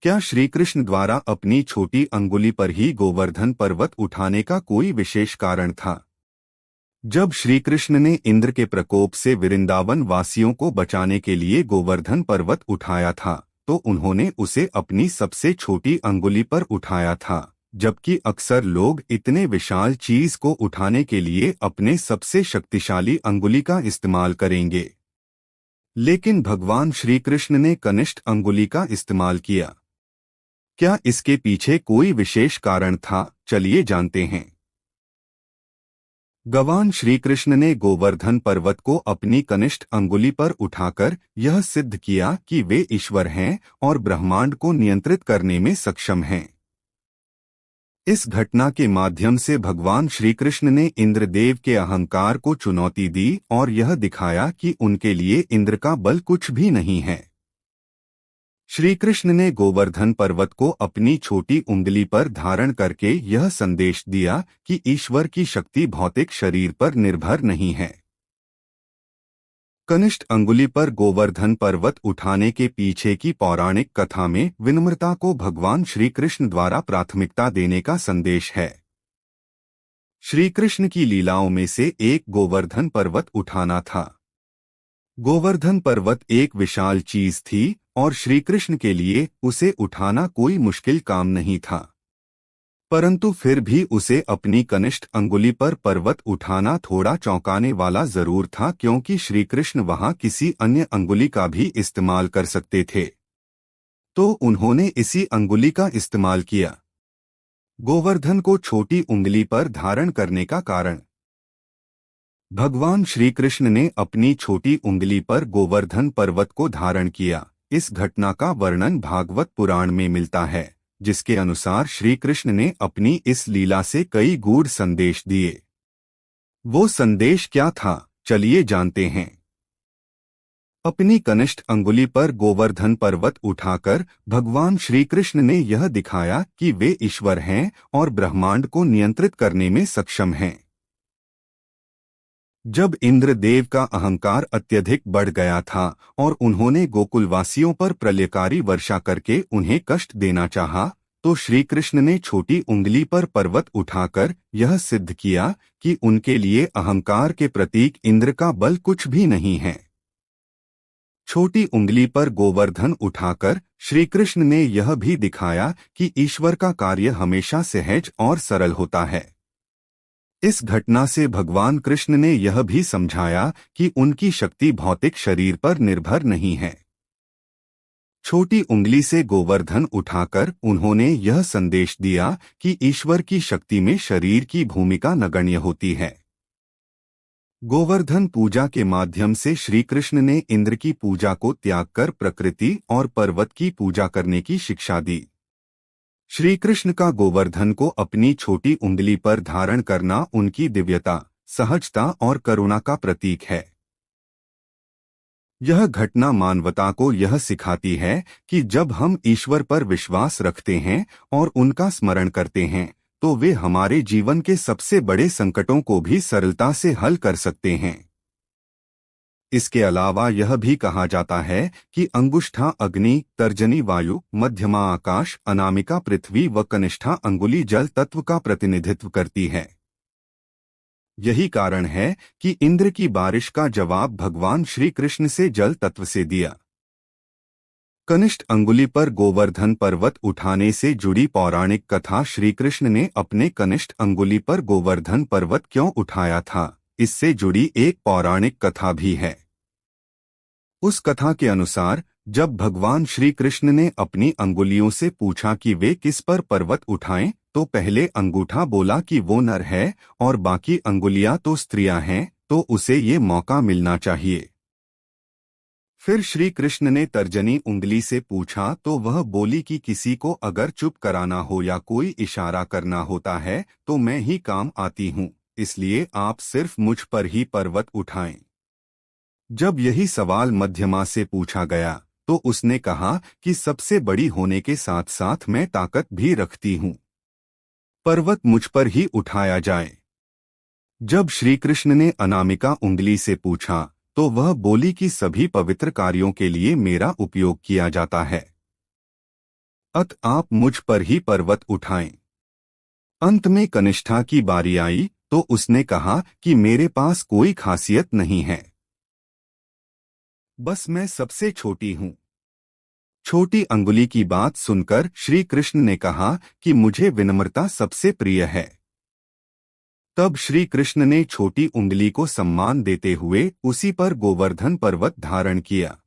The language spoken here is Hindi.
क्या श्री कृष्ण द्वारा अपनी छोटी अंगुली पर ही गोवर्धन पर्वत उठाने का कोई विशेष कारण था? जब श्री कृष्ण ने इंद्र के प्रकोप से वृंदावन वासियों को बचाने के लिए गोवर्धन पर्वत उठाया था, तो उन्होंने उसे अपनी सबसे छोटी अंगुली पर उठाया था, जबकि अक्सर लोग इतने विशाल चीज को उठाने के लिए अपने सबसे शक्तिशाली अंगुली का इस्तेमाल करेंगे। लेकिन भगवान श्री कृष्ण ने कनिष्ठ अंगुली का इस्तेमाल किया। क्या इसके पीछे कोई विशेष कारण था? चलिए जानते हैं। भगवान श्री कृष्ण ने गोवर्धन पर्वत को अपनी कनिष्ठ अंगुली पर उठाकर यह सिद्ध किया कि वे ईश्वर हैं और ब्रह्मांड को नियंत्रित करने में सक्षम हैं। इस घटना के माध्यम से भगवान श्री कृष्ण ने इंद्रदेव के अहंकार को चुनौती दी और यह दिखाया कि उनके लिए इंद्र का बल कुछ भी नहीं है। श्री कृष्ण ने गोवर्धन पर्वत को अपनी छोटी उंगली पर धारण करके यह संदेश दिया कि ईश्वर की शक्ति भौतिक शरीर पर निर्भर नहीं है। कनिष्ठ अंगुली पर गोवर्धन पर्वत उठाने के पीछे की पौराणिक कथा में विनम्रता को भगवान श्री कृष्ण द्वारा प्राथमिकता देने का संदेश है। श्री कृष्ण की लीलाओं में से एक गोवर्धन पर्वत उठाना था। गोवर्धन पर्वत एक विशाल चीज थी और श्री कृष्ण के लिए उसे उठाना कोई मुश्किल काम नहीं था, परंतु फिर भी उसे अपनी कनिष्ठ अंगुली पर पर्वत उठाना थोड़ा चौंकाने वाला जरूर था, क्योंकि श्री कृष्ण वहां किसी अन्य अंगुली का भी इस्तेमाल कर सकते थे। तो उन्होंने इसी अंगुली का इस्तेमाल किया। गोवर्धन को छोटी उंगली पर धारण करने का कारण। भगवान श्री कृष्ण ने अपनी छोटी उंगली पर गोवर्धन पर्वत को धारण किया। इस घटना का वर्णन भागवत पुराण में मिलता है, जिसके अनुसार श्री कृष्ण ने अपनी इस लीला से कई गूढ़ संदेश दिए। वो संदेश क्या था? चलिए जानते हैं। अपनी कनिष्ठ अंगुली पर गोवर्धन पर्वत उठाकर भगवान श्री कृष्ण ने यह दिखाया कि वे ईश्वर हैं और ब्रह्मांड को नियंत्रित करने में सक्षम हैं। जब इंद्रदेव का अहंकार अत्यधिक बढ़ गया था और उन्होंने गोकुलवासियों पर प्रलयकारी वर्षा करके उन्हें कष्ट देना चाहा, तो श्री कृष्ण ने छोटी उंगली पर पर्वत उठाकर यह सिद्ध किया कि उनके लिए अहंकार के प्रतीक इंद्र का बल कुछ भी नहीं है। छोटी उंगली पर गोवर्धन उठाकर श्री कृष्ण ने यह भी दिखाया कि ईश्वर का कार्य हमेशा सहज और सरल होता है। इस घटना से भगवान कृष्ण ने यह भी समझाया कि उनकी शक्ति भौतिक शरीर पर निर्भर नहीं है। छोटी उंगली से गोवर्धन उठाकर उन्होंने यह संदेश दिया कि ईश्वर की शक्ति में शरीर की भूमिका नगण्य होती है। गोवर्धन पूजा के माध्यम से श्री कृष्ण ने इंद्र की पूजा को त्याग कर प्रकृति और पर्वत की पूजा करने की शिक्षा दी। श्री कृष्ण का गोवर्धन को अपनी छोटी उंगली पर धारण करना उनकी दिव्यता, सहजता और करुणा का प्रतीक है। यह घटना मानवता को यह सिखाती है कि जब हम ईश्वर पर विश्वास रखते हैं और उनका स्मरण करते हैं, तो वे हमारे जीवन के सबसे बड़े संकटों को भी सरलता से हल कर सकते हैं। इसके अलावा यह भी कहा जाता है कि अंगुष्ठा अग्नि, तर्जनी वायु, मध्यमा आकाश, अनामिका पृथ्वी व कनिष्ठा अंगुली जल तत्व का प्रतिनिधित्व करती है। यही कारण है कि इंद्र की बारिश का जवाब भगवान श्री कृष्ण से जल तत्व से दिया। कनिष्ठ अंगुली पर गोवर्धन पर्वत उठाने से जुड़ी पौराणिक कथा। श्री कृष्ण ने अपने कनिष्ठ अंगुली पर गोवर्धन पर्वत क्यों उठाया था, इससे जुड़ी एक पौराणिक कथा भी है। उस कथा के अनुसार जब भगवान श्री कृष्ण ने अपनी अंगुलियों से पूछा कि वे किस पर पर्वत उठाएं, तो पहले अंगूठा बोला कि वो नर है और बाकी अंगुलियां तो स्त्रियां हैं, तो उसे ये मौका मिलना चाहिए। फिर श्री कृष्ण ने तर्जनी उंगली से पूछा तो वह बोली कि किसी को अगर चुप कराना हो या कोई इशारा करना होता है तो मैं ही काम आती हूँ, इसलिए आप सिर्फ मुझ पर ही पर्वत उठाएं। जब यही सवाल मध्यमा से पूछा गया तो उसने कहा कि सबसे बड़ी होने के साथ साथ मैं ताकत भी रखती हूँ, पर्वत मुझ पर ही उठाया जाए। जब श्री कृष्ण ने अनामिका उंगली से पूछा तो वह बोली कि सभी पवित्र कार्यों के लिए मेरा उपयोग किया जाता है। अत आप मुझ पर ही पर्वत उठाएं। अंत में कनिष्ठा की बारी आई तो उसने कहा कि मेरे पास कोई खासियत नहीं है, बस मैं सबसे छोटी हूँ। छोटी अंगुली की बात सुनकर श्री कृष्ण ने कहा कि मुझे विनम्रता सबसे प्रिय है। तब श्री कृष्ण ने छोटी उंगली को सम्मान देते हुए उसी पर गोवर्धन पर्वत धारण किया।